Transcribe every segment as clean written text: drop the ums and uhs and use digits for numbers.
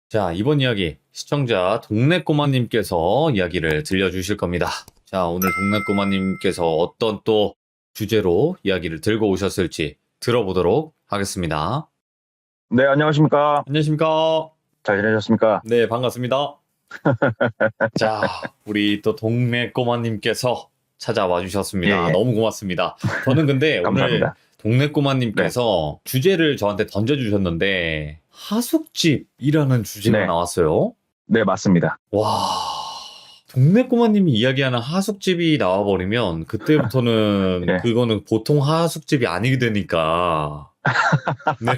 자, 이번 이야기 시청자 동네 꼬마님께서 이야기를 들려주실 겁니다. 자, 오늘 동네 꼬마님께서 어떤 또 주제로 이야기를 들고 오셨을지 들어보도록 하겠습니다. 네, 안녕하십니까. 안녕하십니까? 잘 지내셨습니까? 네, 반갑습니다. 자, 우리 또 동네 꼬마님께서 찾아와 주셨습니다. 예, 예. 너무 고맙습니다. 저는 근데 오늘 감사합니다. 동네 꼬마님께서 주제를 저한테 던져주셨는데 하숙집이라는 주제가 네. 나왔어요. 네, 맞습니다. 와, 동네 꼬마님이 이야기하는 하숙집이 나와버리면 그때부터는 네. 그거는 보통 하숙집이 아니게 되니까. 네.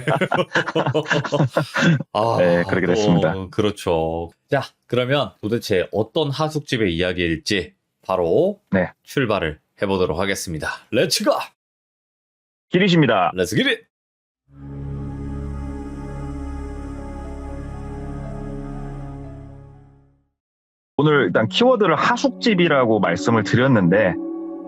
아, 네, 그렇게 됐습니다. 그렇죠. 자, 그러면 도대체 어떤 하숙집의 이야기일지 바로 네. 출발을 해보도록 하겠습니다. 렛츠 고! 기리십니다. 렛츠 기릿! 오늘 일단 키워드를 하숙집이라고 말씀을 드렸는데,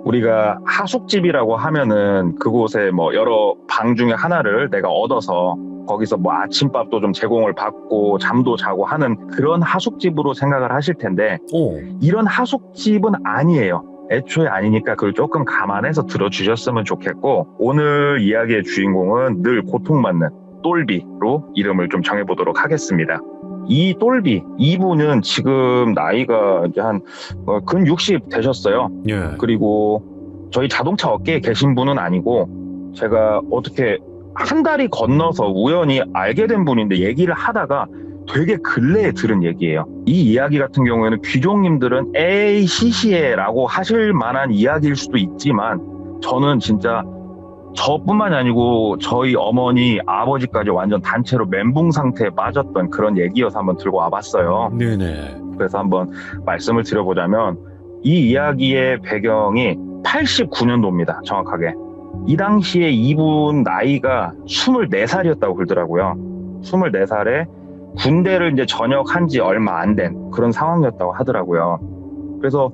우리가 하숙집이라고 하면은 그곳에 뭐 여러 방 중에 하나를 내가 얻어서 거기서 뭐 아침밥도 좀 제공을 받고 잠도 자고 하는 그런 하숙집으로 생각을 하실 텐데, 오, 이런 하숙집은 아니에요. 애초에 아니니까 그걸 조금 감안해서 들어주셨으면 좋겠고, 오늘 이야기의 주인공은 늘 고통받는 똘비로 이름을 좀 정해보도록 하겠습니다. 이 똘비, 이분은 지금 나이가 이제 근 60 되셨어요. 예. 그리고 저희 자동차 업계에 계신 분은 아니고, 제가 어떻게 한 달이 건너서 우연히 알게 된 분인데 얘기를 하다가 되게 근래에 들은 얘기예요. 이 이야기 같은 경우에는 귀족님들은 에이 시시해라고 하실 만한 이야기일 수도 있지만, 저는 진짜 저뿐만이 아니고 저희 어머니, 아버지까지 완전 단체로 멘붕 상태에 빠졌던 그런 얘기여서 한번 들고 와봤어요. 네네. 그래서 한번 말씀을 드려보자면, 이 이야기의 배경이 89년도입니다. 정확하게. 이 당시에 이분 나이가 24살이었다고 그러더라고요. 24살에 군대를 이제 전역한 지 얼마 안 된 그런 상황이었다고 하더라고요. 그래서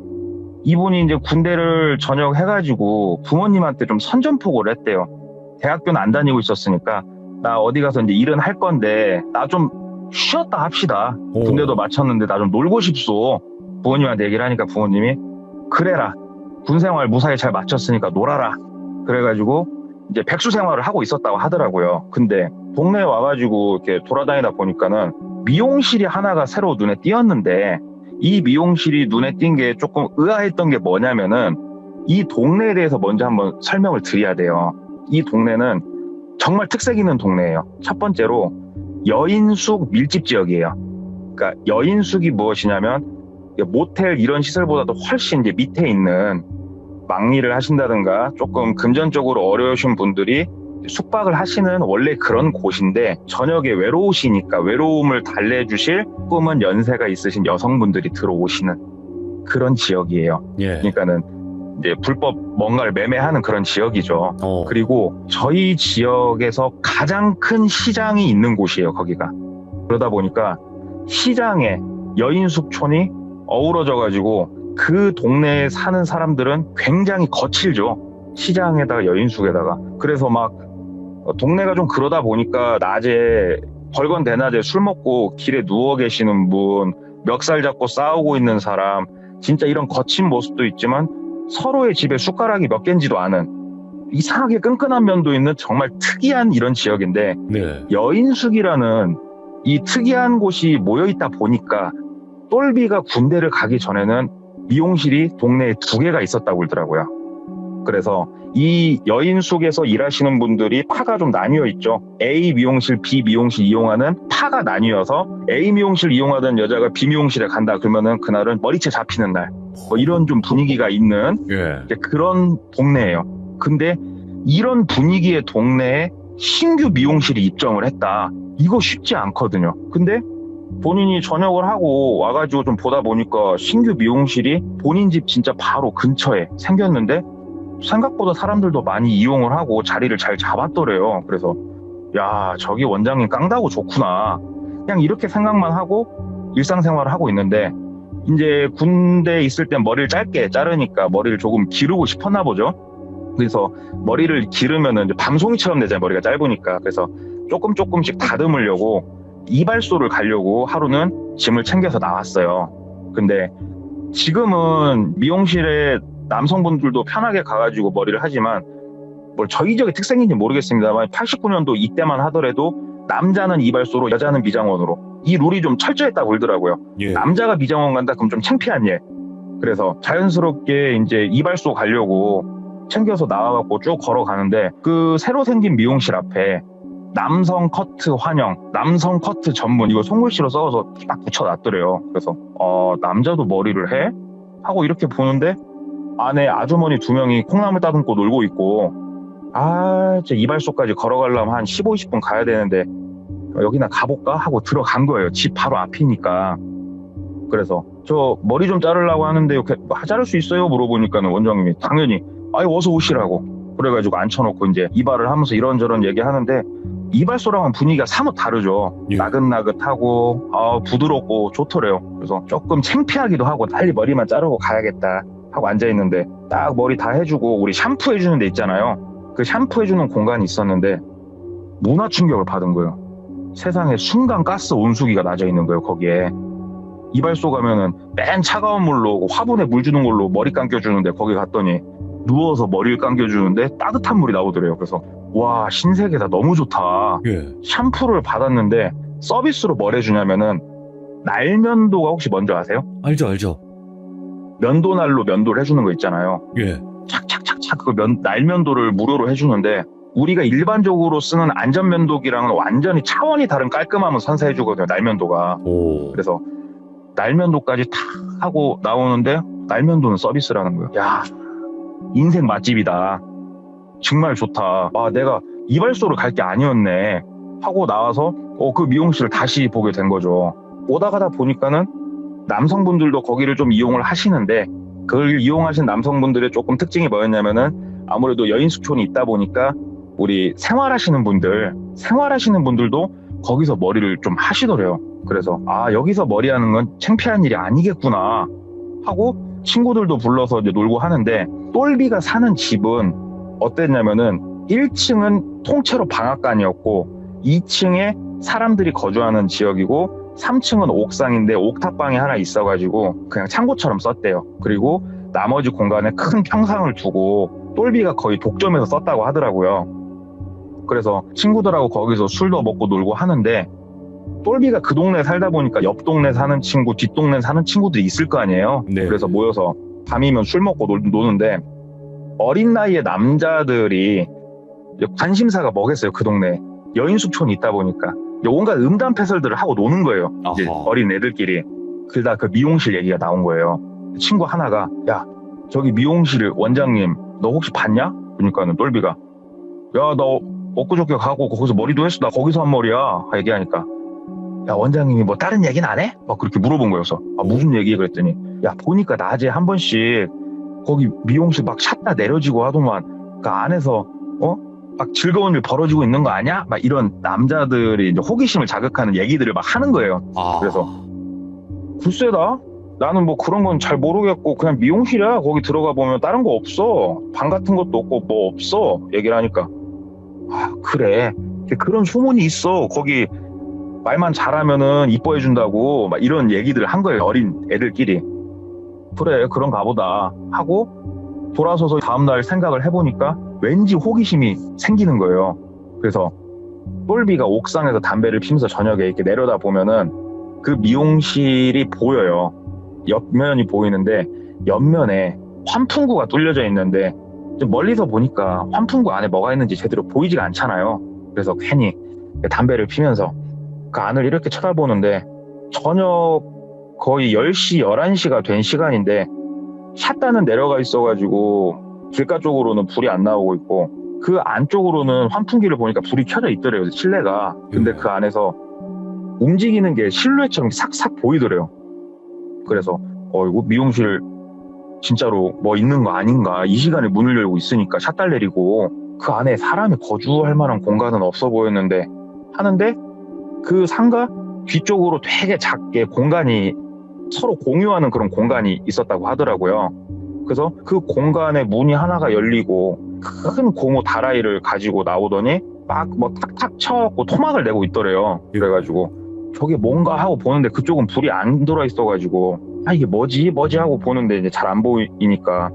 이분이 이제 군대를 전역해가지고 부모님한테 좀 선전포고를 했대요. 대학교는 안 다니고 있었으니까 나 어디 가서 이제 일은 할 건데 나 좀 쉬었다 합시다. 오. 군대도 마쳤는데 나 좀 놀고 싶소. 부모님한테 얘기를 하니까 부모님이 그래라. 군생활 무사히 잘 마쳤으니까 놀아라. 그래가지고 이제 백수 생활을 하고 있었다고 하더라고요. 근데 동네에 와가지고 이렇게 돌아다니다 보니까는 미용실이 하나가 새로 눈에 띄었는데, 이 미용실이 눈에 띈 게 조금 의아했던 게 뭐냐면은, 이 동네에 대해서 먼저 한번 설명을 드려야 돼요. 이 동네는 정말 특색 있는 동네예요. 첫 번째로 여인숙 밀집 지역이에요. 그러니까 여인숙이 무엇이냐면 모텔 이런 시설보다도 훨씬 이제 밑에 있는, 막리를 하신다든가 조금 금전적으로 어려우신 분들이 숙박을 하시는 원래 그런 곳인데, 저녁에 외로우시니까 외로움을 달래주실 꿈은 연세가 있으신 여성분들이 들어오시는 그런 지역이에요. 예. 그러니까는 이제 불법 뭔가를 매매하는 그런 지역이죠. 어. 그리고 저희 지역에서 가장 큰 시장이 있는 곳이에요, 거기가. 그러다 보니까 시장에 여인숙촌이 어우러져가지고 그 동네에 사는 사람들은 굉장히 거칠죠. 시장에다가 여인숙에다가. 그래서 막 동네가 좀 그러다 보니까 낮에 벌건 대낮에 술 먹고 길에 누워 계시는 분, 멱살 잡고 싸우고 있는 사람, 진짜 이런 거친 모습도 있지만 서로의 집에 숟가락이 몇 개인지도 아는 이상하게 끈끈한 면도 있는 정말 특이한 이런 지역인데, 네. 여인숙이라는 이 특이한 곳이 모여있다 보니까 똘비가 군대를 가기 전에는 미용실이 동네에 2개가 있었다고 그러더라고요. 그래서 이 여인숙에서 일하시는 분들이 파가 좀 나뉘어 있죠. A 미용실, B 미용실 이용하는 파가 나뉘어서 A 미용실 이용하던 여자가 B 미용실에 간다 그러면은 그날은 머리채 잡히는 날, 뭐 이런 좀 분위기가 있는 예. 그런 동네예요. 근데 이런 분위기의 동네에 신규 미용실이 입점을 했다. 이거 쉽지 않거든요. 근데 본인이 전역을 하고 와가지고 좀 보다 보니까 신규 미용실이 본인 집 진짜 바로 근처에 생겼는데 생각보다 사람들도 많이 이용을 하고 자리를 잘 잡았더래요. 그래서 야, 저기 원장님 깡다고 좋구나. 그냥 이렇게 생각만 하고 일상생활을 하고 있는데, 이제 군대에 있을 땐 머리를 짧게 자르니까 머리를 조금 기르고 싶었나 보죠. 그래서 머리를 기르면은 이제 밤송이처럼 되잖아요, 머리가 짧으니까. 그래서 조금씩 다듬으려고 이발소를 가려고 하루는 짐을 챙겨서 나왔어요. 근데 지금은 미용실에 남성분들도 편하게 가가지고 머리를 하지만 뭐 저희 지역의 특색인지 모르겠습니다만 89년도 이때만 하더라도 남자는 이발소로 여자는 미장원으로 이 룰이 좀 철저했다고 그러더라고요. 예. 남자가 미장원 간다 그럼 좀 창피한 일. 그래서 자연스럽게 이제 이발소 가려고 챙겨서 나와갖고 쭉 걸어가는데 그 새로 생긴 미용실 앞에 남성 커트 환영, 남성 커트 전문 이거 손글씨로 써서 딱 붙여놨더래요. 그래서 남자도 머리를 해? 하고 이렇게 보는데 안에 아주머니 2명이 콩나물 따듬고 놀고 있고 진짜 이발소까지 걸어가려면 한 15, 20분 가야 되는데 여기나 가볼까? 하고 들어간 거예요. 집 바로 앞이니까. 그래서 저 머리 좀 자르려고 하는데 이렇게 자를 수 있어요? 물어보니까는 원장님이 당연히 어서 오시라고 그래가지고 앉혀놓고 이제 이발을 하면서 이런저런 얘기하는데 이발소랑은 분위기가 사뭇 다르죠. 예. 나긋나긋하고 부드럽고 좋더래요. 그래서 조금 창피하기도 하고 빨리 머리만 자르고 가야겠다 하고 앉아있는데 딱 머리 다 해주고 우리 샴푸 해주는 데 있잖아요. 그 샴푸 해주는 공간이 있었는데 문화 충격을 받은 거예요. 세상에 순간 가스 온수기가 낮아 있는 거예요. 거기에 이발소 가면은 맨 차가운 물로 화분에 물 주는 걸로 머리 감겨주는데 거기 갔더니 누워서 머리를 감겨주는데 따뜻한 물이 나오더래요. 그래서 와 신세계다 너무 좋다. 예. 샴푸를 받았는데 서비스로 뭘 해주냐면은 날면도가 혹시 뭔지 아세요? 알죠. 면도날로 면도를 해주는 거 있잖아요. 예. 착착착착 그 날면도를 무료로 해주는데 우리가 일반적으로 쓰는 안전면도기랑은 완전히 차원이 다른 깔끔함을 선사해주거든요. 날면도가. 오. 그래서 날면도까지 탁 하고 나오는데 날면도는 서비스라는 거예요. 야 인생 맛집이다. 정말 좋다. 내가 이발소를 갈 게 아니었네 하고 나와서 그 미용실을 다시 보게 된 거죠. 오다 가다 보니까는 남성분들도 거기를 좀 이용을 하시는데 그걸 이용하신 남성분들의 조금 특징이 뭐였냐면은 아무래도 여인숙촌이 있다 보니까 우리 생활하시는 분들도 거기서 머리를 좀 하시더래요. 그래서 여기서 머리하는 건 창피한 일이 아니겠구나 하고 친구들도 불러서 이제 놀고 하는데 똘비가 사는 집은 어땠냐면은 1층은 통째로 방앗간이었고 2층에 사람들이 거주하는 지역이고 3층은 옥상인데 옥탑방이 하나 있어가지고 그냥 창고처럼 썼대요. 그리고 나머지 공간에 큰 평상을 두고 똘비가 거의 독점해서 썼다고 하더라고요. 그래서 친구들하고 거기서 술도 먹고 놀고 하는데 똘비가 그 동네에 살다 보니까 옆 동네 사는 친구, 뒷 동네 사는 친구들이 있을 거 아니에요. 네. 그래서 모여서 밤이면 술 먹고 노는데 어린 나이에 남자들이 관심사가 뭐겠어요. 그 동네 여인숙촌이 있다 보니까 온갖 음담패설들을 하고 노는 거예요. 이제 아하. 어린 애들끼리. 그러다 그 미용실 얘기가 나온 거예요. 친구 하나가 야 저기 미용실 원장님 너 혹시 봤냐? 그러니까는 똘비가 야 너 엊그저께 가고 거기서 머리도 했어. 나 거기서 한 머리야. 얘기하니까 야 원장님이 뭐 다른 얘기는 안 해? 막 그렇게 물어본 거였어. 무슨 얘기? 그랬더니 야 보니까 낮에 한 번씩 거기 미용실 막 샷다 내려지고 하더만 그 안에서 막 즐거운 일 벌어지고 있는 거 아니야? 막 이런 남자들이 이제 호기심을 자극하는 얘기들을 막 하는 거예요. 그래서 글쎄다 나는 뭐 그런 건 잘 모르겠고 그냥 미용실이야. 거기 들어가 보면 다른 거 없어. 방 같은 것도 없고 뭐 없어. 얘기를 하니까 그래 그런 소문이 있어. 거기 말만 잘하면은 이뻐해 준다고 막 이런 얘기들을 한 거예요. 어린 애들끼리. 그래 그런가 보다 하고 돌아서서 다음날 생각을 해보니까 왠지 호기심이 생기는 거예요. 그래서 똘비가 옥상에서 담배를 피면서 저녁에 이렇게 내려다 보면은 그 미용실이 보여요. 옆면이 보이는데 옆면에 환풍구가 뚫려져 있는데 좀 멀리서 보니까 환풍구 안에 뭐가 있는지 제대로 보이지가 않잖아요. 그래서 괜히 담배를 피면서 그 안을 이렇게 쳐다보는데 저녁 거의 10시, 11시가 된 시간인데 샷단은 내려가 있어가지고 길가 쪽으로는 불이 안 나오고 있고 그 안쪽으로는 환풍기를 보니까 불이 켜져 있더래요. 실내가. 근데 그 안에서 움직이는 게 실루엣처럼 싹싹 보이더래요. 그래서 이거 미용실 진짜로 뭐 있는 거 아닌가. 이 시간에 문을 열고 있으니까 샷달 내리고 그 안에 사람이 거주할 만한 공간은 없어 보였는데 하는데 그 상가 뒤쪽으로 되게 작게 공간이 서로 공유하는 그런 공간이 있었다고 하더라고요. 그래서 그 공간에 문이 하나가 열리고 큰 고무 다라이를 가지고 나오더니 막 뭐 탁탁 쳐갖고 토막을 내고 있더래요. 그래가지고 저게 뭔가 하고 보는데 그쪽은 불이 안 들어 있어가지고 이게 뭐지 하고 보는데 이제 잘 안 보이니까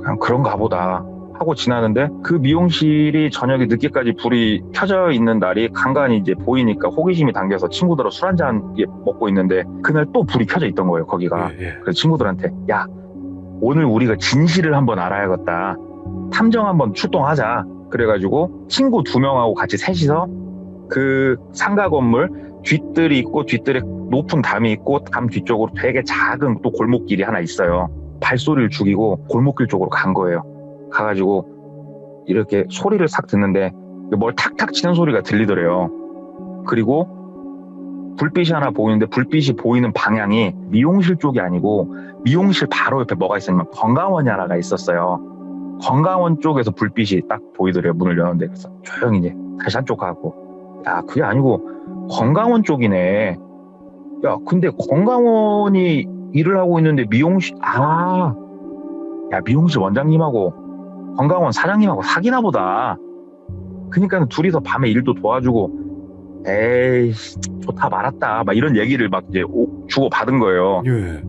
그냥 그런가 보다 하고 지나는데, 그 미용실이 저녁에 늦게까지 불이 켜져 있는 날이 간간히 이제 보이니까 호기심이 당겨서 친구들하고 술 한잔 먹고 있는데, 그날 또 불이 켜져 있던 거예요 거기가. 그래서 친구들한테, 야, 오늘 우리가 진실을 한번 알아야겠다, 탐정 한번 출동하자. 그래가지고 친구 2명하고 같이 셋이서 그 상가 건물 뒷뜰이 있고, 뒷뜰에 높은 담이 있고, 담 뒤쪽으로 되게 작은 또 골목길이 하나 있어요. 발소리를 죽이고 골목길 쪽으로 간 거예요. 가가지고 이렇게 소리를 싹 듣는데 뭘 탁탁 치는 소리가 들리더래요. 그리고 불빛이 하나 보이는데, 불빛이 보이는 방향이 미용실 쪽이 아니고 미용실 바로 옆에 뭐가 있었냐면 건강원이 하나가 있었어요. 건강원 쪽에서 불빛이 딱 보이더래요. 문을 여는데. 그래서 조용히 이제 다시 한쪽 가고, 야, 그게 아니고 건강원 쪽이네. 야, 근데 건강원이 일을 하고 있는데 미용실, 야, 미용실 원장님하고 건강원 사장님하고 사귀나 보다. 그러니까 둘이서 밤에 일도 도와주고, 에이, 좋다 말았다, 막 이런 얘기를 막 이제 주고 받은 거예요.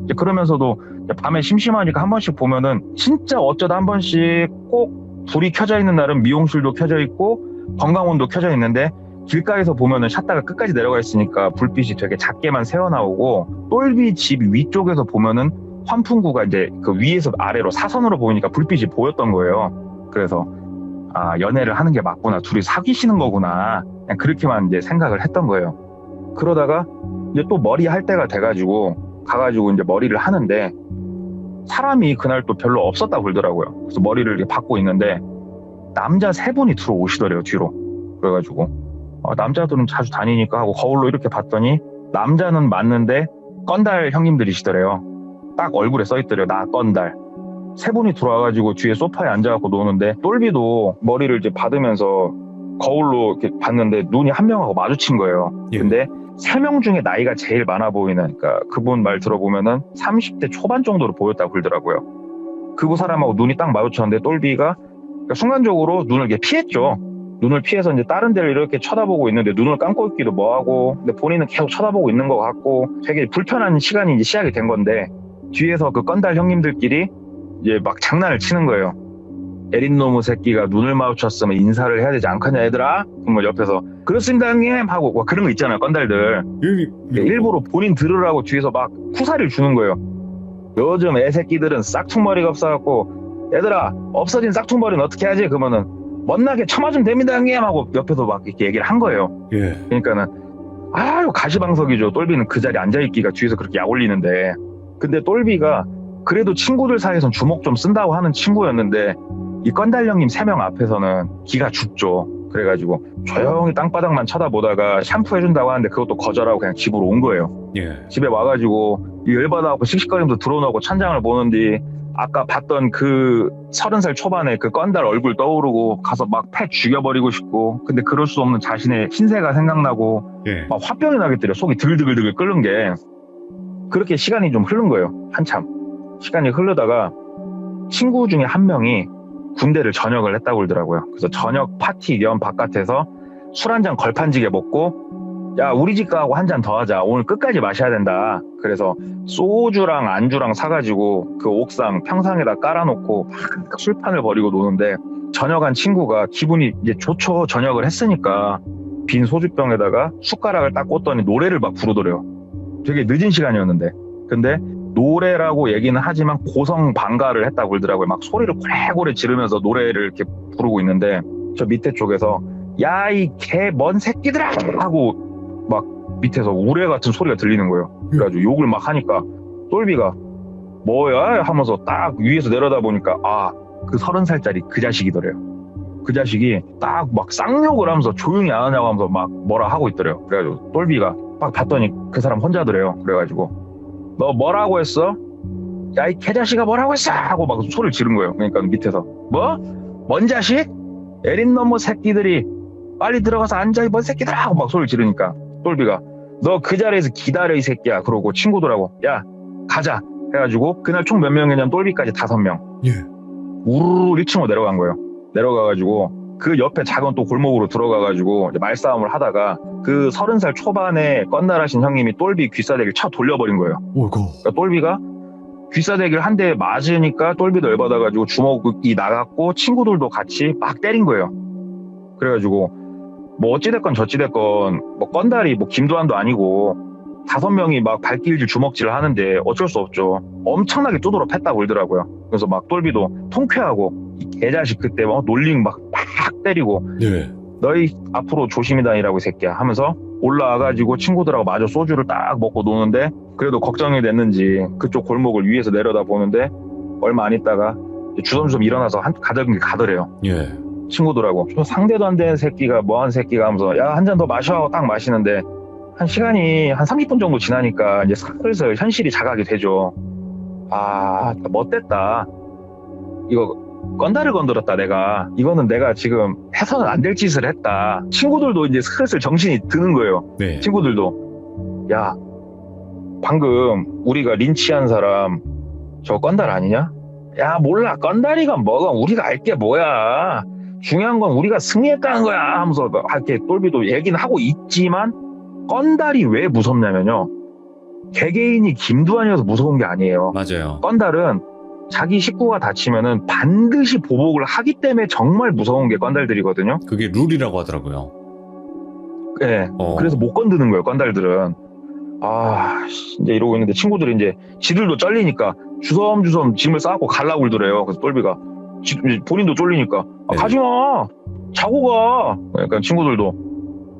이제 그러면서도 밤에 심심하니까 한 번씩 보면은 진짜 어쩌다 한 번씩 꼭 불이 켜져 있는 날은 미용실도 켜져 있고 건강원도 켜져 있는데, 길가에서 보면은 샷다가 끝까지 내려가 있으니까 불빛이 되게 작게만 새어나오고, 똘비 집 위쪽에서 보면은 환풍구가 이제 그 위에서 아래로 사선으로 보이니까 불빛이 보였던 거예요. 그래서 연애를 하는 게 맞구나, 둘이 사귀시는 거구나, 그냥 그렇게만 이제 생각을 했던 거예요. 그러다가 이제 또 머리 할 때가 돼가지고 가가지고 이제 머리를 하는데, 사람이 그날 또 별로 없었다 그러더라고요. 그래서 머리를 이렇게 받고 있는데 남자 3분이 들어오시더래요, 뒤로. 그래가지고 남자들은 자주 다니니까 하고 거울로 이렇게 봤더니 남자는 맞는데 건달 형님들이시더래요. 딱 얼굴에 써있더래요, 나 건달. 3분이 들어와가지고 뒤에 소파에 앉아갖고 노는데, 똘비도 머리를 이제 받으면서 거울로 이렇게 봤는데 눈이 한 명하고 마주친 거예요. 근데 3명 중에 나이가 제일 많아 보이는, 그러니까 그분 말 들어보면은 30대 초반 정도로 보였다고 그러더라고요. 그 사람하고 눈이 딱 마주쳤는데 똘비가 그러니까 순간적으로 눈을 이렇게 피했죠. 눈을 피해서 이제 다른 데를 이렇게 쳐다보고 있는데, 눈을 감고 있기도 뭐하고, 근데 본인은 계속 쳐다보고 있는 것 같고 되게 불편한 시간이 이제 시작이 된 건데, 뒤에서 그 건달 형님들끼리 이제 막 장난을 치는 거예요. 에린 놈의 새끼가 눈을 마주쳤으면 인사를 해야 되지 않겠냐 얘들아? 그러면 옆에서 그렇습니다 형님 하고 막 그런 거 있잖아요, 건달들. 일부러 본인 들으라고 뒤에서 막 쿠사리를 주는 거예요. 요즘 애새끼들은 싹퉁머리가 없어갖고, 얘들아 없어진 싹퉁머리는 어떻게 하지? 그러면은 멋나게 쳐맞으면 됩니다 형님 하고 옆에서 막 이렇게 얘기를 한 거예요. 그러니까는 가시방석이죠. 똘비는 그 자리에 앉아있기가 뒤에서 그렇게 약 올리는데. 근데 똘비가 그래도 친구들 사이에선 주먹 좀 쓴다고 하는 친구였는데, 이 건달 형님 3명 앞에서는 기가 죽죠. 그래가지고 조용히 땅바닥만 쳐다보다가 샴푸 해준다고 하는데 그것도 거절하고 그냥 집으로 온 거예요. 집에 와가지고 열받아갖고 씩씩거리면서 들어오고 천장을 보는데, 아까 봤던 그 30살 초반에 그 건달 얼굴 떠오르고 가서 막 패 죽여버리고 싶고, 근데 그럴 수 없는 자신의 신세가 생각나고 막 화병이 나겠더래요. 속이 들들들들 끓는 게. 그렇게 시간이 좀 흐른 거예요. 한참 시간이 흐르다가 친구 중에 한 명이 군대를 전역을 했다고 그러더라고요. 그래서 저녁 파티 겸 바깥에서 술 한 잔 걸판지게 먹고, 야, 우리 집 가고 한 잔 더 하자, 오늘 끝까지 마셔야 된다. 그래서 소주랑 안주랑 사가지고 그 옥상 평상에다 깔아놓고 막 술판을 벌이고 노는데, 저녁한 친구가 기분이 이제 좋죠. 저녁을 했으니까 빈 소주병에다가 숟가락을 딱 꽂더니 노래를 막 부르더래요. 되게 늦은 시간이었는데. 근데 노래라고 얘기는 하지만 고성방가를 했다고 그러더라고요. 막 소리를 고래고래 지르면서 노래를 이렇게 부르고 있는데, 저 밑에 쪽에서 야, 이 개 먼 새끼들아 하고 막 밑에서 우레 같은 소리가 들리는 거예요. 그래가지고 욕을 막 하니까 똘비가 뭐야 하면서 딱 위에서 내려다 보니까 그 30살짜리 그 자식이더래요. 그 자식이 딱 막 쌍욕을 하면서 조용히 안 하냐고 하면서 막 뭐라 하고 있더래요. 그래가지고 똘비가 막 봤더니 그 사람 혼자더래요. 그래가지고 너 뭐라고 했어? 야, 이 개자식아 뭐라고 했어? 하고 막 소리를 지른 거예요. 그러니까 밑에서 뭐? 뭔 자식? 에린 놈의 새끼들이 빨리 들어가서 앉아, 이 뭔 새끼들아 하고 막 소리를 지르니까 똘비가 너 그 자리에서 기다려 이 새끼야. 그러고 친구들하고 야 가자 해가지고 그날 총 몇 명이냐면 똘비까지 5명 우르르 1층으로 내려간 거예요. 내려가가지고 그 옆에 작은 또 골목으로 들어가가지고 이제 말싸움을 하다가 그 30살 초반에 건달하신 형님이 똘비 귀싸대기를 쳐 돌려버린 거예요. 오고. 그러니까 똘비가 귀싸대기를 한 대 맞으니까 똘비도 열받아가지고 주먹이 나갔고 친구들도 같이 막 때린 거예요. 그래가지고 뭐 어찌됐건 저찌됐건 뭐 건달이 뭐 김도환도 아니고 5명이 막 발길질 주먹질을 하는데 어쩔 수 없죠. 엄청나게 두드러 팼다고 그러더라고요. 그래서 막 똘비도 통쾌하고 이 개자식 그때 막 놀링 막 때리고 네. 너희 앞으로 조심히 다니라고 이 새끼야 하면서 올라와가지고 친구들하고 마저 소주를 딱 먹고 노는데 그래도 걱정이 됐는지 그쪽 골목을 위에서 내려다 보는데 얼마 안 있다가 주섬주섬 일어나서 가던 가더래요. 예. 친구들하고 저 상대도 안 되는 새끼가 뭐하는 새끼가 하면서 야 한 잔 더 마셔 하고 딱 마시는데 한 시간이 한 30분 정도 지나니까 이제 슬슬 현실이 자각이 되죠. 아 못됐다. 이거 건달을 건드렸다 내가. 이거는 내가 지금 해서는 안 될 짓을 했다. 친구들도 이제 슬슬 정신이 드는 거예요. 네. 친구들도 야 방금 우리가 린치한 사람 저 건달 아니냐? 야 몰라 건달이가 뭐가 우리가 알게 뭐야. 중요한 건 우리가 승리했다는 거야 하면서 이렇게 똘비도 얘기는 하고 있지만 건달이 왜 무섭냐면요. 개개인이 김두한이어서 무서운 게 아니에요. 맞아요. 건달은 자기 식구가 다치면은 반드시 보복을 하기 때문에 정말 무서운 게 건달들이거든요. 그게 룰이라고 하더라고요. 예. 그래서 못 건드는 거예요, 건달들은. 이제 이러고 있는데 친구들이 이제 지들도 쩔리니까 주섬주섬 짐을 싸갖고 가려고 그러더래요. 그래서 똘비가 본인도 쫄리니까 네. 가지마 자고 가. 그러니까 친구들도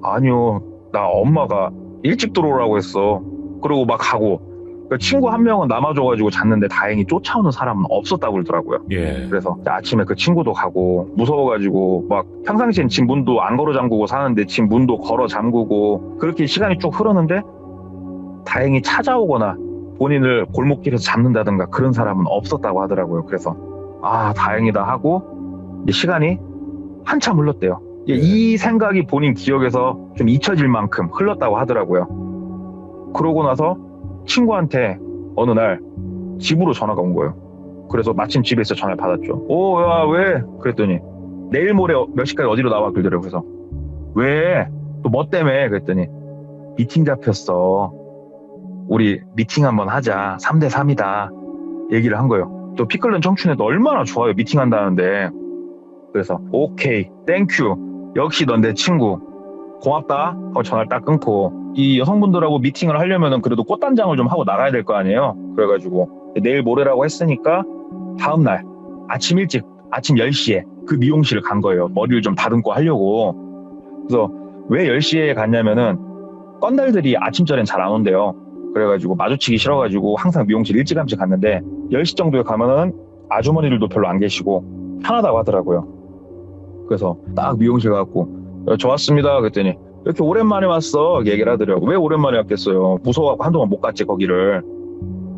아니요 나 엄마가 일찍 들어오라고 했어. 그러고 막 가고 그러니까 친구 한 명은 남아줘가지고 잤는데 다행히 쫓아오는 사람은 없었다고 그러더라고요. 예. 그래서 아침에 그 친구도 가고 무서워가지고 막 평상시엔 집 문도 안 걸어 잠그고 사는데 집 문도 걸어 잠그고 그렇게 시간이 쭉 흐르는데 다행히 찾아오거나 본인을 골목길에서 잡는다든가 그런 사람은 없었다고 하더라고요. 그래서 다행이다 하고 이제 시간이 한참 흘렀대요. 이 생각이 본인 기억에서 좀 잊혀질 만큼 흘렀다고 하더라고요. 그러고 나서 친구한테 어느 날 집으로 전화가 온 거예요. 그래서 마침 집에 있어 전화를 받았죠. 야 왜? 그랬더니 내일 모레 몇 시까지 어디로 나와 그러더라고요. 그래서 왜? 또 뭐 때문에? 그랬더니 미팅 잡혔어. 우리 미팅 한번 하자. 3대 3이다. 얘기를 한 거예요. 또 피 끓는 청춘에도 얼마나 좋아요. 미팅 한다는데. 그래서 오케이 땡큐 역시 넌 내 친구 고맙다 하고 전화를 딱 끊고 이 여성분들하고 미팅을 하려면은 그래도 꽃단장을 좀 하고 나가야 될 거 아니에요. 그래가지고 내일 모레라고 했으니까 다음날 아침 일찍 아침 10시에 그 미용실을 간 거예요. 머리를 좀 다듬고 하려고. 그래서 왜 10시에 갔냐면은 건달들이 아침절엔 잘 안 온대요. 그래가지고 마주치기 싫어가지고 항상 미용실 일찌감치 갔는데 10시 정도에 가면은 아주머니들도 별로 안 계시고 편하다고 하더라고요. 그래서 딱 미용실 가갖고 저 왔습니다 그랬더니 이렇게 오랜만에 왔어 얘기를 하더라고요. 왜 오랜만에 왔겠어요. 무서워갖고 한동안 못 갔지 거기를.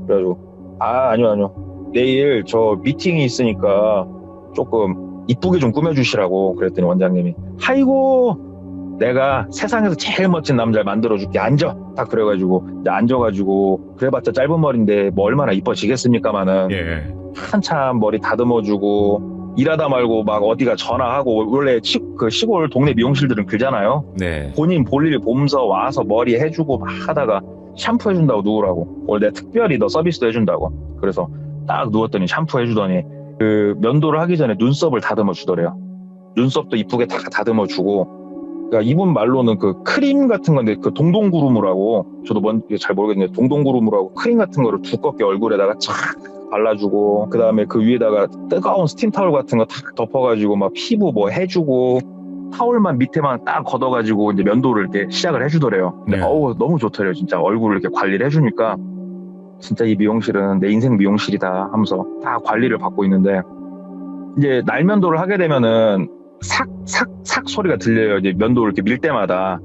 그래가지고 아니요 내일 저 미팅이 있으니까 조금 이쁘게 좀 꾸며주시라고 그랬더니 원장님이 아이고 내가 세상에서 제일 멋진 남자를 만들어줄게 앉아 딱 그래가지고 이제 앉아가지고 그래봤자 짧은 머리인데 뭐 얼마나 이뻐지겠습니까마는 예. 한참 머리 다듬어주고 일하다 말고 막 어디가 전화하고 원래 그 시골 동네 미용실들은 그러잖아요. 네. 본인 볼일 보면서 와서 머리 해주고 막 하다가 샴푸 해준다고 누우라고. 오늘 내가 특별히 너 서비스도 해준다고. 그래서 딱 누웠더니 샴푸 해주더니 그 면도를 하기 전에 눈썹을 다듬어 주더래요. 눈썹도 이쁘게 다 다듬어 주고. 그러니까 이분 말로는 그 크림 같은 건데 그 동동구루무라고 저도 뭔지 잘 모르겠는데 동동구루무라고 크림 같은 거를 두껍게 얼굴에다가 쫙 발라주고 그 다음에 그 위에다가 뜨거운 스팀 타올 같은 거 탁 덮어가지고 막 피부 뭐 해주고 타올만 밑에만 딱 걷어가지고 이제 면도를 이렇게 시작을 해주더래요. 근데 네. 너무 좋더래요. 진짜 얼굴을 이렇게 관리를 해주니까 진짜 이 미용실은 내 인생 미용실이다 하면서 다 관리를 받고 있는데 이제 날 면도를 하게 되면은 삭 소리가 들려요. 이제 면도를 이렇게 밀 때마다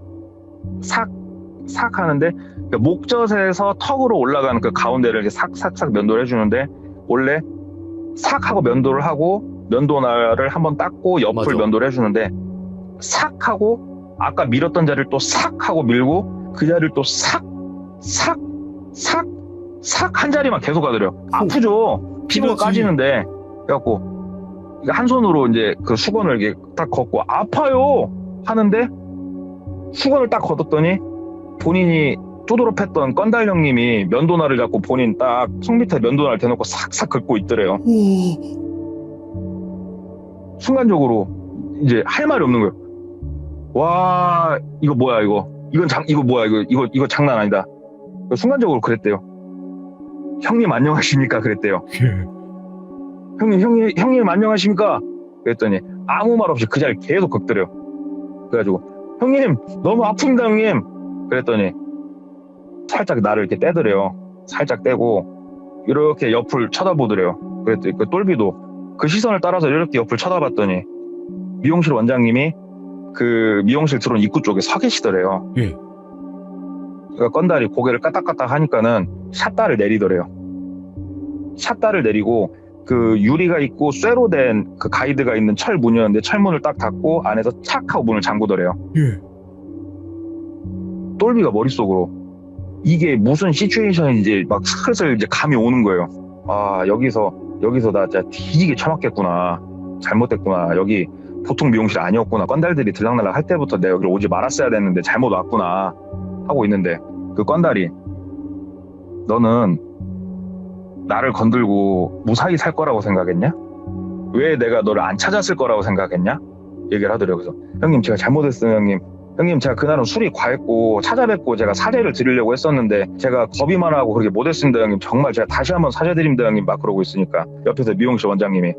삭 하는데 그러니까 목젖에서 턱으로 올라가는 그 가운데를 이렇게 삭 면도를 해주는데 원래 삭 하고 면도를 하고 면도날을 한번 닦고 옆을 맞아. 면도를 해주는데 삭 하고 아까 밀었던 자리를 또 삭 하고 밀고 그 자리를 또 삭 한 자리만 계속 하더래요. 아프죠. 피부가 그렇지. 까지는데 그래갖고 한 손으로 이제 그 수건을 이렇게 딱 걷고 아파요 하는데 수건을 딱 걷었더니 본인이 쪼드럽했던 건달 형님이 면도날을 잡고 본인 딱 속 밑에 면도날 대놓고 싹싹 긁고 있더래요. 순간적으로 이제 할 말이 없는 거예요. 와, 이거 뭐야 이거. 이거 뭐야 이거 장난 아니다. 순간적으로 그랬대요. 형님 안녕하십니까 그랬대요. 형님 안녕하십니까 그랬더니 아무 말 없이 그 자리를 계속 긁더래요. 그래가지고 형님 너무 아픕니다 형님 그랬더니 살짝 나를 이렇게 떼더래요. 살짝 떼고 이렇게 옆을 쳐다보더래요. 그랬더니 그 똘비도 그 시선을 따라서 이렇게 옆을 쳐다봤더니 미용실 원장님이 그 미용실 들어온 입구 쪽에 서 계시더래요. 예. 그러니까 건달이 고개를 까딱까딱 하니까는 샷다를 내리더래요. 샷다를 내리고 그 유리가 있고 쇠로 된 그 가이드가 있는 철문이었는데 철문을 딱 닫고 안에서 착 하고 문을 잠그더래요. 예. 똘비가 머릿속으로 이게 무슨 시츄에이션인지 막 슬슬 이제 감이 오는 거예요. 아 여기서 나 진짜 뒤지게 처맞겠구나. 잘못됐구나. 여기 보통 미용실 아니었구나. 건달들이 들락날락 할 때부터 내가 여기를 오지 말았어야 됐는데 잘못 왔구나 하고 있는데 그 건달이 너는 나를 건들고 무사히 살 거라고 생각했냐? 왜 내가 너를 안 찾았을 거라고 생각했냐? 얘기를 하더래요. 그래서 형님 제가 잘못했어요 형님 제가 그날은 술이 과했고 찾아뵙고 제가 사죄를 드리려고 했었는데 제가 겁이 많아하고 그렇게 못했습니다 형님. 정말 제가 다시 한번 사죄드립니다 형님 막 그러고 있으니까 옆에서 미용실 원장님이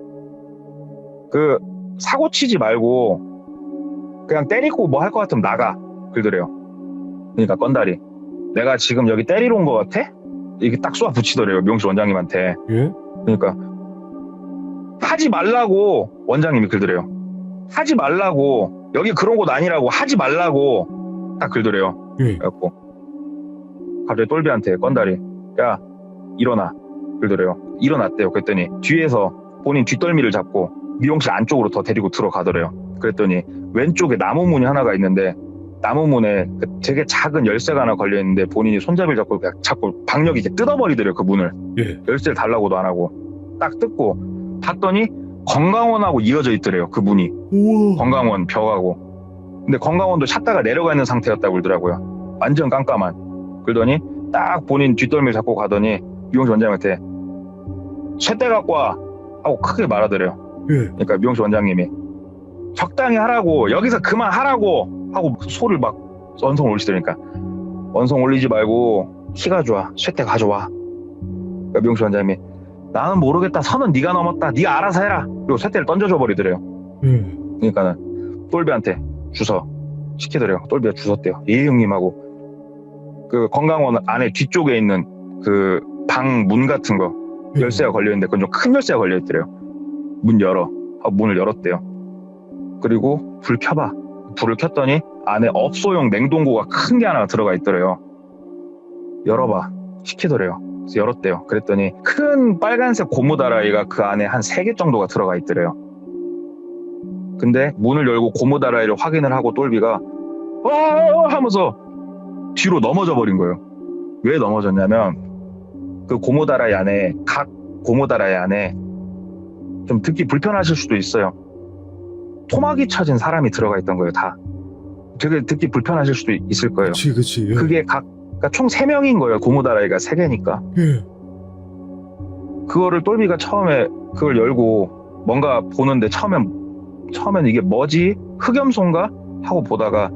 그 사고 치지 말고 그냥 때리고 뭐 할 것 같으면 나가 그러더래요. 그러니까 건달이 내가 지금 여기 때리러 온 것 같아? 이게 딱 쏘아 붙이더래요 미용실 원장님한테. 예? 그러니까 하지 말라고 원장님이 그러더래요. 하지 말라고 여기 그런 곳 아니라고 하지 말라고 딱 그러더래요. 예. 그래갖고 갑자기 똘비한테 건달이 야 일어나 그러더래요. 일어났대요. 그랬더니 뒤에서 본인 뒷덜미를 잡고 미용실 안쪽으로 더 데리고 들어가더래요. 그랬더니 왼쪽에 나무 문이 하나가 있는데 나무 문에 되게 작은 열쇠가 하나 걸려 있는데 본인이 손잡이를 잡고 그냥 자꾸 박력이 이렇게 뜯어버리더래요. 그 문을. 예. 열쇠를 달라고도 안 하고 딱 뜯고 봤더니 건강원하고 이어져 있더래요. 그 문이. 우와. 건강원 벽하고. 근데 건강원도 샷다가 내려가 있는 상태였다고 그러더라고요. 완전 깜깜한. 그러더니 딱 본인 뒷덜미를 잡고 가더니 미용실 원장님한테 쇠대 갖고 와 하고 크게 말하더래요. 예. 그러니까 미용실 원장님이 적당히 하라고 여기서 그만하라고 하고 소를 막 원성 올리시더니까 원성 올리지 말고 키 가져와 쇠대 가져와. 그러니까 미용실 원장님이 나는 모르겠다 선은 네가 넘었다 네가 알아서 해라 그리고 쇠대를 던져줘 버리더래요. 그러니까는 똘비한테 주서 시키더래요. 똘비가 주웠대요. 예 형님 하고 그 건강원 안에 뒤쪽에 있는 그 방 문 같은 거 열쇠가 걸려있는데 그건 좀 큰 열쇠가 걸려있더래요. 문 열어 하고 문을 열었대요. 그리고 불 켜봐. 불을 켰더니 안에 업소용 냉동고가 큰 게 하나 들어가 있더래요. 열어봐 시키더래요. 그래서 열었대요. 그랬더니 큰 빨간색 고무다라이가 그 안에 한 3개 정도가 들어가 있더래요. 근데 문을 열고 고무다라이를 확인을 하고 똘비가 하면서 뒤로 넘어져 버린 거예요. 왜 넘어졌냐면 그 고무다라이 안에 각 고무다라이 안에 좀 듣기 불편하실 수도 있어요. 토막이 쳐진 사람이 들어가 있던 거예요. 다. 되게 듣기 불편하실 수도 있을 거예요. 그치. 예. 그게 그러니까 총 3명인 거예요. 고무다라이가 3개니까. 예. 그거를 똘비가 처음에 그걸 열고 뭔가 보는데 처음엔 이게 뭐지? 흑염소인가? 하고 보다가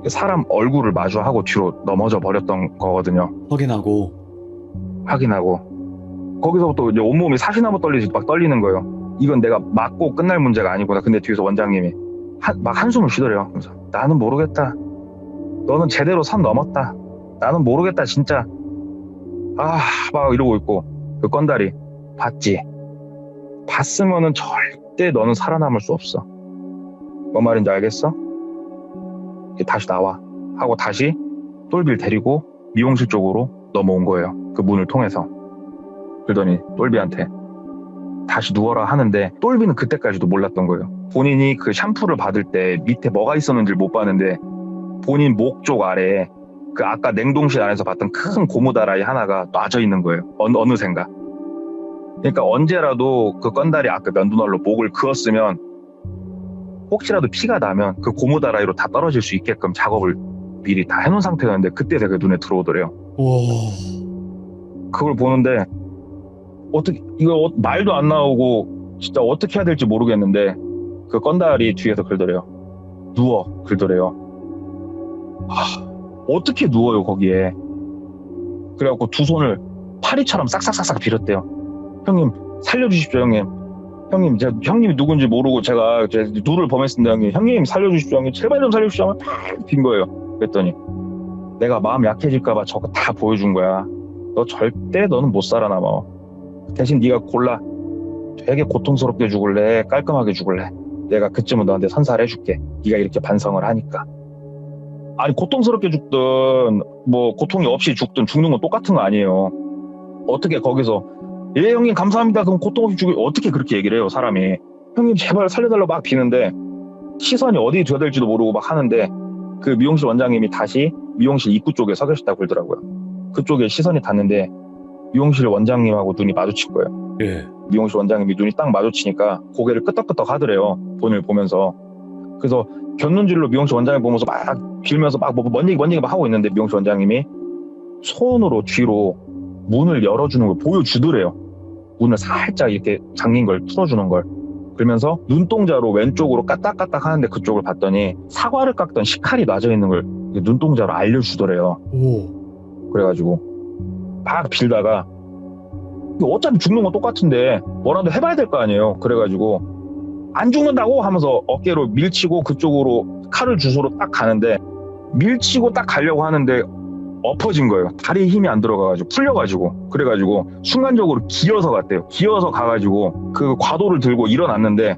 사람 얼굴을 마주하고 뒤로 넘어져 버렸던 거거든요. 확인하고 거기서부터 이제 온몸이 사시나무 떨리듯이 막 떨리는 거예요. 이건 내가 맞고 끝날 문제가 아니구나. 근데 뒤에서 원장님이 막 한숨을 쉬더래요. 그래서 나는 모르겠다. 너는 제대로 선 넘었다. 나는 모르겠다 진짜. 막 이러고 있고 그 건달이 봤지. 봤으면은 절대 너는 살아남을 수 없어. 뭔 말인지 알겠어? 다시 나와 하고 다시 똘비를 데리고 미용실 쪽으로 넘어온 거예요. 그 문을 통해서. 그러더니 똘비한테 다시 누워라 하는데 똘비는 그때까지도 몰랐던 거예요. 본인이 그 샴푸를 받을 때 밑에 뭐가 있었는지를 못 봤는데 본인 목 쪽 아래에 그 아까 냉동실 안에서 봤던 큰 고무다라이 하나가 놔져 있는 거예요. 어느샌가. 그러니까 언제라도 그 건달이 아까 면도날로 목을 그었으면 혹시라도 피가 나면 그 고무다라이로 다 떨어질 수 있게끔 작업을 미리 다 해놓은 상태였는데 그때 되게 눈에 들어오더래요. 그걸 보는데 어떻게 이거 말도 안 나오고 진짜 어떻게 해야 될지 모르겠는데 그 건달이 뒤에서 그러더래요. 누워 그러더래요. 어떻게 누워요 거기에. 그래갖고 두 손을 파리처럼 싹싹싹싹 빌었대요. 형님 살려주십시오 형님. 형님 제가 형님이 누군지 모르고 제가 눈을 범했습니다 형님. 형님 살려주십시오 형님. 제발 좀 살려주십시오 하면 팍 빈 거예요. 그랬더니 내가 마음 약해질까봐 저거 다 보여준 거야. 너 절대 너는 못 살아남아. 대신 네가 골라. 되게 고통스럽게 죽을래 깔끔하게 죽을래. 내가 그쯤은 너한테 선사해줄게. 네가 이렇게 반성을 하니까. 아니 고통스럽게 죽든 뭐 고통이 없이 죽든 죽는 건 똑같은 거 아니에요. 어떻게 거기서 예 형님 감사합니다 그럼 고통 없이 죽을 어떻게 그렇게 얘기를 해요 사람이. 형님 제발 살려달라고 막 비는데 시선이 어디 둬야 될지도 모르고 막 하는데 그 미용실 원장님이 다시 미용실 입구 쪽에 서 계셨다고 그러더라고요. 그쪽에 시선이 닿는데 미용실 원장님하고 눈이 마주친 거예요. 예. 미용실 원장님이 눈이 딱 마주치니까 고개를 끄덕끄덕 하더래요. 본인을 보면서. 그래서 곁눈질로 미용실 원장님 보면서 막 빌면서 막 뭔 얘기 막 하고 있는데 미용실 원장님이 손으로 뒤로 문을 열어주는 걸 보여주더래요. 문을 살짝 이렇게 잠긴 걸 풀어주는 걸. 그러면서 눈동자로 왼쪽으로 까딱까딱 하는데 그쪽을 봤더니 사과를 깎던 식칼이 놔져 있는 걸 눈동자로 알려주더래요. 그래가지고 막 빌다가 어차피 죽는 건 똑같은데 뭐라도 해봐야 될 거 아니에요. 그래가지고 안 죽는다고 하면서 어깨로 밀치고 그쪽으로 칼을 주소로 딱 가는데 밀치고 딱 가려고 하는데 엎어진 거예요. 다리에 힘이 안 들어가가지고 풀려가지고. 그래가지고 순간적으로 기어서 갔대요. 기어서 가가지고 그 과도를 들고 일어났는데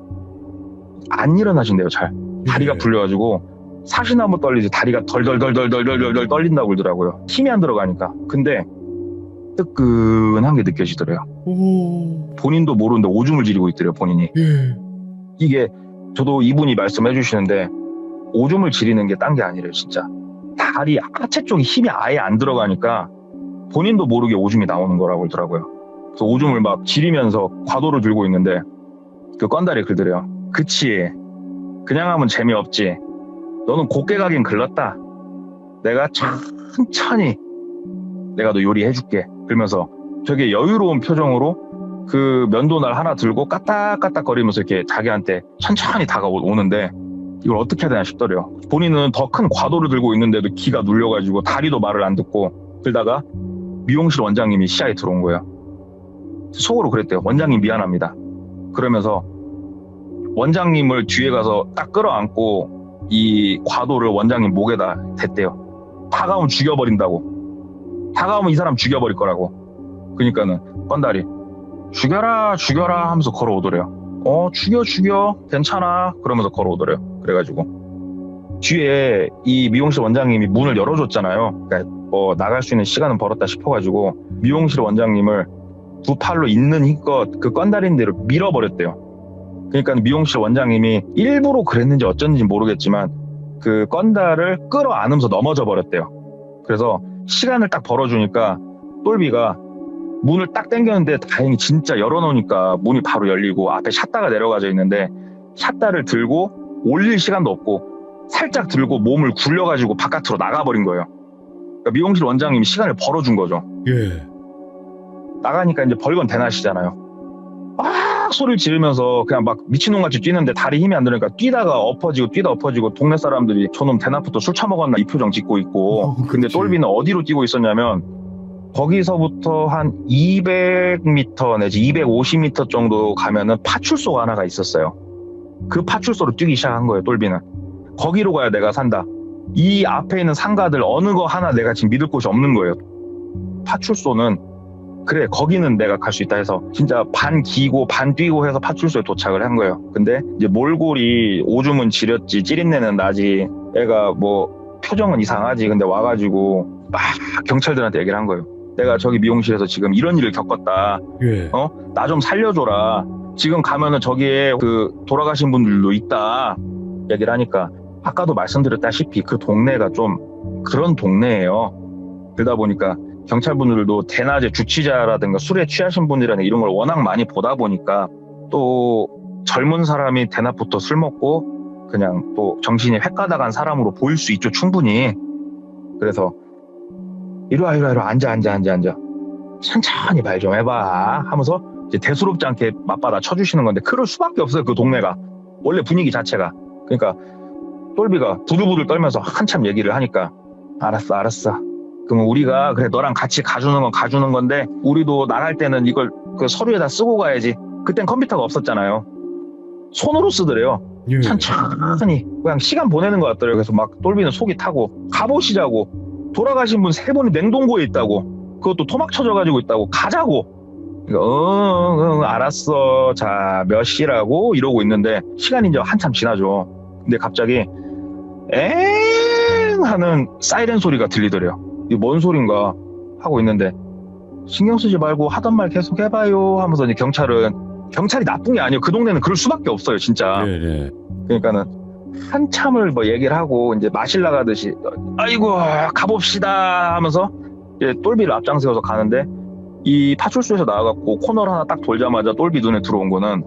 안 일어나신대요. 잘. 다리가 풀려가지고 사시나무 떨리지 다리가 덜덜덜덜덜덜덜 떨린다고 그러더라고요. 힘이 안 들어가니까. 근데 뜨끈한 게 느껴지더래요. 본인도 모르는데 오줌을 지리고 있더래요. 본인이. 이게 저도 이분이 말씀해 주시는데 오줌을 지리는 게 딴 게 아니래요. 진짜 다리 하체 쪽에 힘이 아예 안 들어가니까 본인도 모르게 오줌이 나오는 거라고 그러더라고요. 그래서 오줌을 막 지리면서 과도를 들고 있는데 그 건달이 그러더래요. 그치 그냥 하면 재미없지. 너는 곱게 가긴 글렀다. 내가 천천히 내가 너 요리해줄게. 그러면서 되게 여유로운 표정으로 그 면도날 하나 들고 까딱까딱 거리면서 이렇게 자기한테 천천히 다가오는데 이걸 어떻게 해야 되나 싶더래요. 본인은 더 큰 과도를 들고 있는데도 기가 눌려가지고 다리도 말을 안 듣고 그러다가 미용실 원장님이 시야에 들어온 거예요. 속으로 그랬대요. 원장님 미안합니다. 그러면서 원장님을 뒤에 가서 딱 끌어안고 이 과도를 원장님 목에다 댔대요. 다가오면 죽여버린다고. 다가오면 이 사람 죽여버릴 거라고. 그러니까는 건달이 죽여라 하면서 걸어오더래요. 죽여 괜찮아 그러면서 걸어오더래요. 그래가지고 뒤에 이 미용실 원장님이 문을 열어줬잖아요. 그러니까 뭐 나갈 수 있는 시간은 벌었다 싶어가지고 미용실 원장님을 두 팔로 있는 힘껏 그 건달인 대로 밀어버렸대요. 그러니까 미용실 원장님이 일부러 그랬는지 어쩐지 모르겠지만 그 건달을 끌어안으면서 넘어져 버렸대요. 그래서 시간을 딱 벌어주니까 똘비가 문을 딱 당겼는데 다행히 진짜 열어놓으니까 문이 바로 열리고 앞에 샷다가 내려가져 있는데 샷다를 들고 올릴 시간도 없고 살짝 들고 몸을 굴려가지고 바깥으로 나가버린 거예요. 그러니까 미용실 원장님이 시간을 벌어준 거죠. 예. 나가니까 이제 벌건 대낮이잖아요. 막 소리를 지르면서 그냥 막 미친놈같이 뛰는데 다리 힘이 안 들으니까 뛰다 엎어지고 동네 사람들이 저놈 대낮부터 술 처먹었나 이 표정 짓고 있고 근데 똘비는 어디로 뛰고 있었냐면 거기서부터 한 200m 내지 250m 정도 가면은 파출소가 하나가 있었어요. 그 파출소로 뛰기 시작한 거예요. 똘비는. 거기로 가야 내가 산다. 이 앞에 있는 상가들 어느 거 하나 내가 지금 믿을 곳이 없는 거예요. 파출소는 그래 거기는 내가 갈 수 있다 해서 진짜 반 기고 반 뛰고 해서 파출소에 도착을 한 거예요. 근데 이제 몰골이 오줌은 지렸지 찌린내는 나지 애가 뭐 표정은 이상하지. 근데 와가지고 막 경찰들한테 얘기를 한 거예요. 내가 저기 미용실에서 지금 이런 일을 겪었다. 예. 나 좀 살려줘라. 지금 가면은 저기에 그 돌아가신 분들도 있다. 얘기를 하니까 아까도 말씀드렸다시피 그 동네가 좀 그런 동네예요. 그러다 보니까 경찰분들도 대낮에 주치자라든가 술에 취하신 분들이나 이런 걸 워낙 많이 보다 보니까 또 젊은 사람이 대낮부터 술 먹고 그냥 또 정신이 헷가닥한 사람으로 보일 수 있죠, 충분히. 그래서 이리 와 앉아. 천천히 말 좀 해봐 하면서 이제 대수롭지 않게 맞받아 쳐주시는 건데, 그럴 수밖에 없어요, 그 동네가. 원래 분위기 자체가. 그러니까 똘비가 부들부들 떨면서 한참 얘기를 하니까, 알았어. 그럼 우리가 그래 너랑 같이 가주는 건 가주는 건데, 우리도 나갈 때는 이걸 그 서류에다 쓰고 가야지. 그땐 컴퓨터가 없었잖아요. 손으로 쓰더래요. 예. 천천히 그냥 시간 보내는 것 같더래요. 그래서 막 똘비는 속이 타고, 가보시자고. 돌아가신 분 3분이 냉동고에 있다고. 그것도 토막 쳐져가지고 있다고. 가자고. 응, 알았어. 자, 몇 시라고? 이러고 있는데 시간이 이제 한참 지나죠. 근데 갑자기 엥 하는 사이렌 소리가 들리더래요. 이게 뭔 소린가 하고 있는데, 신경 쓰지 말고 하던 말 계속 해봐요 하면서 이제 경찰이 나쁜 게 아니에요. 그 동네는 그럴 수밖에 없어요, 진짜. 네. 그러니까는 한참을 뭐 얘기를 하고 이제 마실 나가듯이 아이고 가봅시다 하면서 이제 똘비를 앞장세워서 가는데, 이 파출소에서 나와갖고 코너를 하나 딱 돌자마자 똘비 눈에 들어온 거는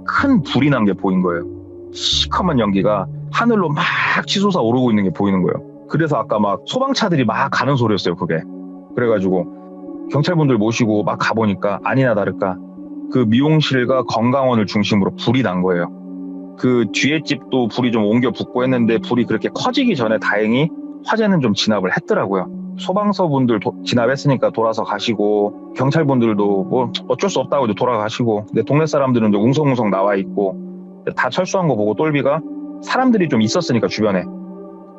큰 불이 난 게 보인 거예요. 시커먼 연기가 하늘로 막 치솟아 오르고 있는 게 보이는 거예요. 그래서 아까 막 소방차들이 막 가는 소리였어요, 그게. 그래가지고 경찰분들 모시고 막 가보니까 아니나 다를까 그 미용실과 건강원을 중심으로 불이 난 거예요. 그 뒤에 집도 불이 좀 옮겨 붙고 했는데, 불이 그렇게 커지기 전에 다행히 화재는 좀 진압을 했더라고요. 소방서 분들 진압했으니까 돌아서 가시고, 경찰분들도 뭐 어쩔 수 없다고 이제 돌아가시고, 근데 동네 사람들은 이제 웅성웅성 나와 있고, 다 철수한 거 보고 똘비가 사람들이 좀 있었으니까 주변에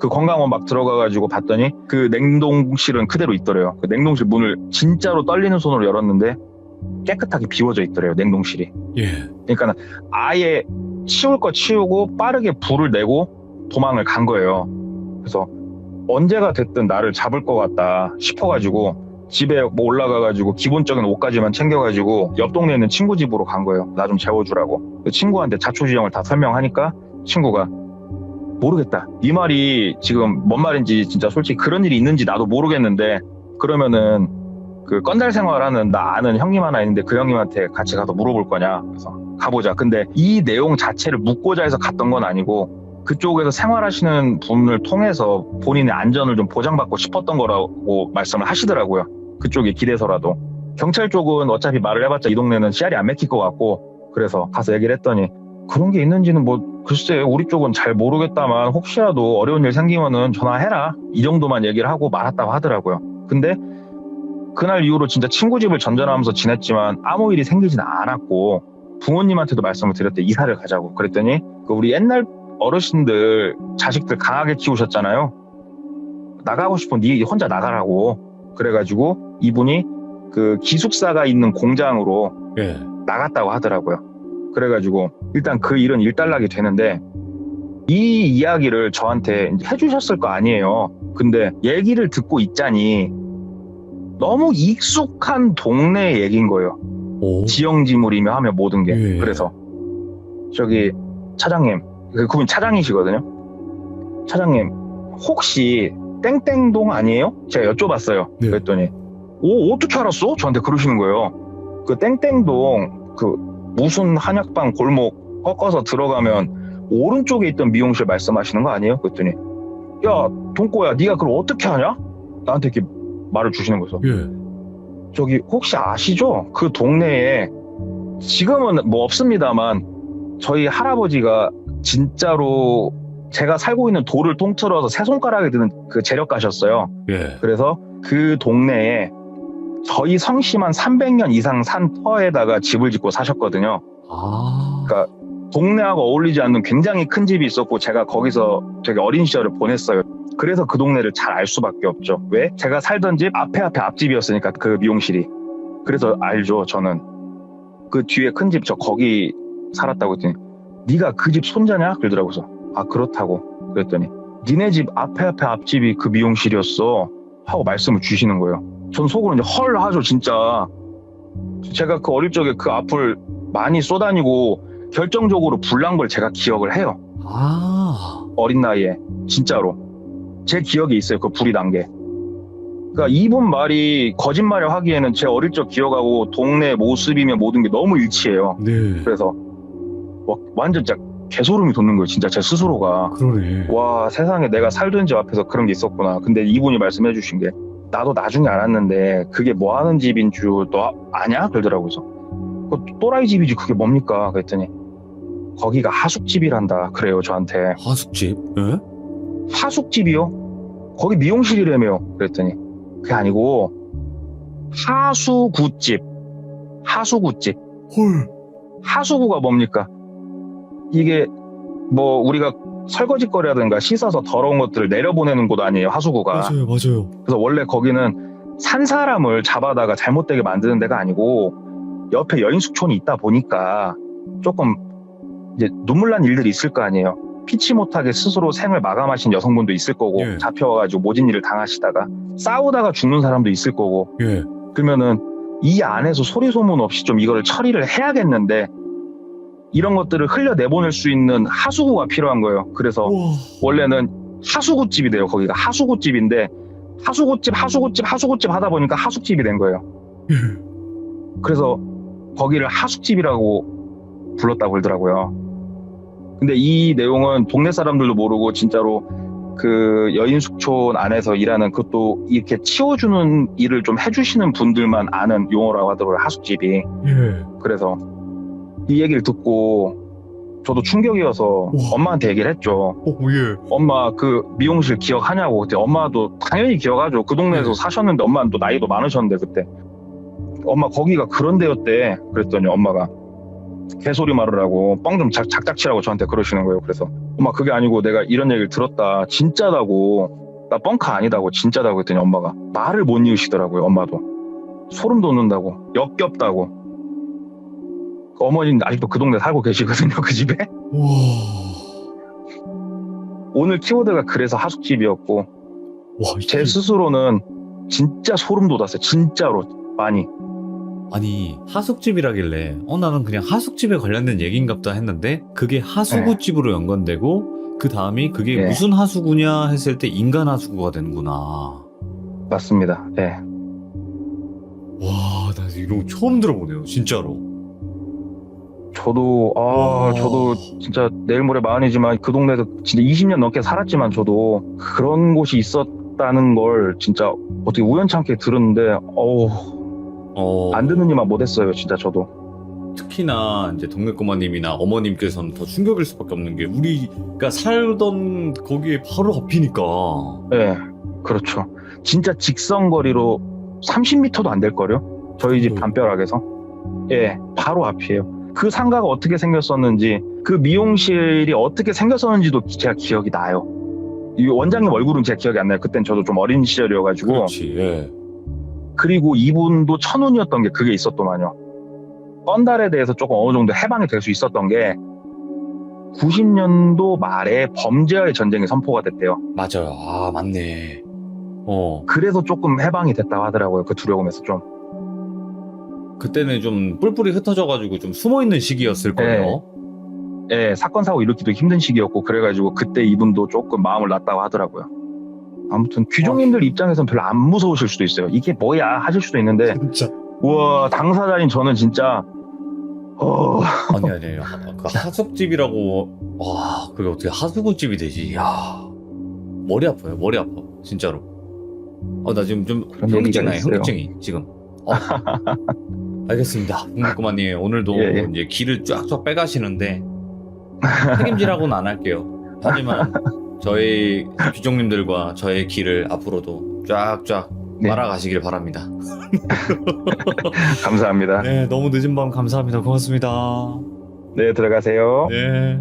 그 건강원 막 들어가가지고 봤더니 그 냉동실은 그대로 있더래요. 그 냉동실 문을 진짜로 떨리는 손으로 열었는데 깨끗하게 비워져 있더래요, 냉동실이. 예. 그러니까 아예 치울 거 치우고 빠르게 불을 내고 도망을 간 거예요. 그래서 언제가 됐든 나를 잡을 것 같다 싶어가지고 집에 뭐 올라가가지고 기본적인 옷까지만 챙겨가지고 옆 동네에 있는 친구 집으로 간 거예요. 나 좀 재워주라고. 그 친구한테 자초지종을 다 설명하니까 친구가 모르겠다. 네 말이 지금 뭔 말인지 진짜 솔직히 그런 일이 있는지 나도 모르겠는데, 그러면은 그 건달 생활하는 나 아는 형님 하나 있는데 그 형님한테 같이 가서 물어볼 거냐. 그래서 가보자. 근데 이 내용 자체를 묻고자 해서 갔던 건 아니고, 그쪽에서 생활하시는 분을 통해서 본인의 안전을 좀 보장받고 싶었던 거라고 말씀을 하시더라고요. 그쪽에 기대서라도. 경찰 쪽은 어차피 말을 해봤자 이 동네는 씨알이 안 맥힐 것 같고, 그래서 가서 얘기를 했더니 그런 게 있는지는 뭐 글쎄 우리 쪽은 잘 모르겠다만 혹시라도 어려운 일 생기면은 전화해라, 이 정도만 얘기를 하고 말았다고 하더라고요. 근데 그날 이후로 진짜 친구 집을 전전하면서 지냈지만 아무 일이 생기진 않았고, 부모님한테도 말씀을 드렸대. 이사를 가자고. 그랬더니 그 우리 옛날 어르신들 자식들 강하게 키우셨잖아요. 나가고 싶으면 네 혼자 나가라고. 그래가지고 이분이 그 기숙사가 있는 공장으로 예. 나갔다고 하더라고요. 그래가지고 일단 그 일은 일단락이 되는데, 이 이야기를 저한테 이제 해주셨을 거 아니에요. 근데 얘기를 듣고 있자니 너무 익숙한 동네 얘기인 거예요. 오. 지형지물이며 하며 모든 게. 예. 그래서 저기 차장님, 그분 차장이시거든요. 차장님 혹시 땡땡동 아니에요? 제가 여쭤봤어요. 네. 그랬더니 오, 어떻게 알았어? 저한테 그러시는 거예요. 그 땡땡동 그 무슨 한약방 골목 꺾어서 들어가면 오른쪽에 있던 미용실 말씀하시는 거 아니에요? 그랬더니 야 동꼬야, 네가 그걸 어떻게 하냐? 나한테 이렇게 말을 주시는 거죠. 예. 저기 혹시 아시죠? 그 동네에 지금은 뭐 없습니다만 저희 할아버지가 진짜로 제가 살고 있는 돌을 통틀어서 세 손가락에 드는 그 재력가셨어요. 예. 그래서 그 동네에 저희 성씨만 300년 이상 산 터에다가 집을 짓고 사셨거든요. 아. 그러니까 동네하고 어울리지 않는 굉장히 큰 집이 있었고, 제가 거기서 되게 어린 시절을 보냈어요. 그래서 그 동네를 잘 알 수밖에 없죠. 왜? 제가 살던 집 앞에 앞집이었으니까, 그 미용실이. 그래서 알죠, 저는. 그 뒤에 큰 집 저 거기 살았다고 했더니 네가 그 집 손자냐? 그러더라고요. 그래서 아 그렇다고. 그랬더니 니네 집 앞에 앞집이 그 미용실이었어 하고 말씀을 주시는 거예요. 전 속으로 이제 헐 하죠, 진짜. 제가 그 어릴 적에 그 앞을 많이 쏘다니고 결정적으로 불난 걸 제가 기억을 해요. 아. 어린 나이에. 진짜로. 제 기억에 있어요, 그 불이 난 게. 그러니까 이분 말이 거짓말을 하기에는 제 어릴 적 기억하고 동네 모습이며 모든 게 너무 일치해요. 네. 그래서 완전 진짜 개소름이 돋는 거예요. 진짜 제 스스로가. 그러네. 와, 세상에 내가 살던 집 앞에서 그런 게 있었구나. 근데 이분이 말씀해 주신 게 나도 나중에 알았는데 그게 뭐 하는 집인 줄 너 아냐? 그러더라고요. 그래서 그 또라이 집이지 그게 뭡니까? 그랬더니 거기가 하숙집이란다. 그래요, 저한테. 하숙집? 예? 하숙집이요? 거기 미용실이라며요. 그랬더니 그게 아니고 하수구집. 하수구집. 헐. 하수구가 뭡니까? 이게 뭐 우리가 설거지거리라든가 씻어서 더러운 것들을 내려보내는 곳 아니에요, 하수구가. 맞아요. 그래서 원래 거기는 산 사람을 잡아다가 잘못되게 만드는 데가 아니고 옆에 여인숙촌이 있다 보니까 조금 이제 눈물 난 일들이 있을 거 아니에요. 피치 못하게 스스로 생을 마감하신 여성분도 있을 거고, 예. 잡혀와가지고 모진 일을 당하시다가 싸우다가 죽는 사람도 있을 거고. 예. 그러면은 이 안에서 소리 소문 없이 좀 이거를 처리를 해야겠는데 이런 것들을 흘려내보낼 수 있는 하수구가 필요한 거예요. 그래서 우와. 원래는 하수구집이 돼요. 거기가 하수구집인데 하수구집 하다 보니까 하숙집이 된 거예요. 예. 그래서 거기를 하숙집이라고 불렀다고 그러더라고요. 근데 이 내용은 동네 사람들도 모르고 진짜로 그 여인숙촌 안에서 일하는 그것도 이렇게 치워주는 일을 좀 해주시는 분들만 아는 용어라고 하더라고요. 하숙집이. 예. 그래서 이 얘기를 듣고 저도 충격이어서 우와. 엄마한테 얘기를 했죠. 예. 엄마 그 미용실 기억하냐고. 그때 엄마도 당연히 기억하죠. 그 동네에서 네. 사셨는데 엄마는 또 나이도 많으셨는데 그때 엄마 거기가 그런 데였대. 그랬더니 엄마가 개소리 말으라고 뻥 좀 작작치라고 저한테 그러시는 거예요. 그래서 엄마 그게 아니고 내가 이런 얘기를 들었다. 진짜다고. 나 뻥카 아니다고 진짜다고 했더니 엄마가 말을 못 이으시더라고요. 엄마도 소름 돋는다고 역겹다고. 어머니는 아직도 그 동네 살고 계시거든요. 그 집에. 와. 오늘 키워드가 그래서 하숙집이었고 와. 제 스스로는 진짜 소름 돋았어요. 진짜로 많이. 아니 하숙집이라길래 나는 그냥 하숙집에 관련된 얘기인갑다 했는데 그게 하수구집으로 연관되고 그 다음이 그게 네. 무슨 하수구냐 했을 때 인간 하수구가 되는구나. 맞습니다. 예. 와, 나 이런 거 처음 들어보네요, 진짜로. 저도 와. 저도 진짜 내일 모레 마흔이지만 그 동네에서 진짜 20년 넘게 살았지만 저도 그런 곳이 있었다는 걸 진짜 어떻게 우연찮게 들었는데 안 듣는 이만 못했어요. 진짜 저도. 특히나 이제 동네 꼬마님이나 어머님께서는 더 충격일 수밖에 없는 게 우리가 살던 거기에 바로 앞이니까. 예, 그렇죠. 진짜 직선거리로 30m도 안 될 거요. 저희 집 담벼락에서. 예, 바로 앞이에요. 그 상가가 어떻게 생겼었는지, 그 미용실이 어떻게 생겼었는지도 제가 기억이 나요. 이 원장님 얼굴은 제가 기억이 안 나요. 그땐 저도 좀 어린 시절이어가지고. 그렇지. 예. 그리고 이분도 천운이었던 게 그게 있었더만요. 건달에 대해서 조금 어느 정도 해방이 될 수 있었던 게 90년도 말에 범죄와의 전쟁이 선포가 됐대요. 맞아요. 아, 맞네. 그래서 조금 해방이 됐다고 하더라고요. 그 두려움에서 좀. 그때는 좀 뿔뿔이 흩어져가지고 좀 숨어있는 시기였을 거예요. 예, 사건 사고 일으키도 힘든 시기였고 그래가지고 그때 이분도 조금 마음을 놨다고 하더라고요. 아무튼 귀족님들 입장에서는 별로 안 무서우실 수도 있어요. 이게 뭐야 하실 수도 있는데 진짜. 우와, 당사자인 저는 진짜 아니. 그 하숙집이라고, 와, 그게 어떻게 하수구집이 되지? 야, 머리 아파요. 머리 아파. 진짜로. 나 지금 좀 그런 현기증 얘기가 나요. 있어요. 현기증이 지금. 알겠습니다. 동네꼬마님 오늘도 예. 이제 기를 쫙쫙 빼가시는데 책임지라고는 안 할게요. 하지만 저희 귀족님들과 저의 길을 앞으로도 쫙쫙 네. 말아가시길 바랍니다. 감사합니다. 네, 너무 늦은 밤 감사합니다. 고맙습니다. 네, 들어가세요. 네.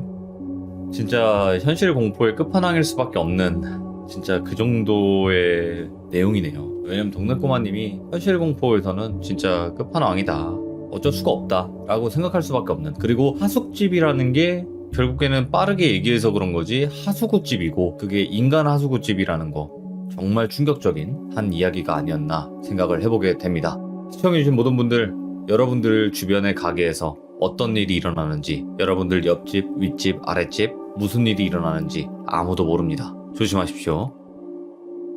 진짜 현실 공포의 끝판왕일 수밖에 없는 진짜 그 정도의 내용이네요. 왜냐면 동네꼬마님이 현실 공포에서는 진짜 끝판왕이다. 어쩔 수가 없다. 라고 생각할 수밖에 없는. 그리고 하숙집이라는 게 결국에는 빠르게 얘기해서 그런 거지 하수구집이고 그게 인간 하수구집이라는 거 정말 충격적인 한 이야기가 아니었나 생각을 해보게 됩니다. 시청해주신 모든 분들, 여러분들 주변의 가게에서 어떤 일이 일어나는지, 여러분들 옆집, 윗집, 아랫집 무슨 일이 일어나는지 아무도 모릅니다. 조심하십시오.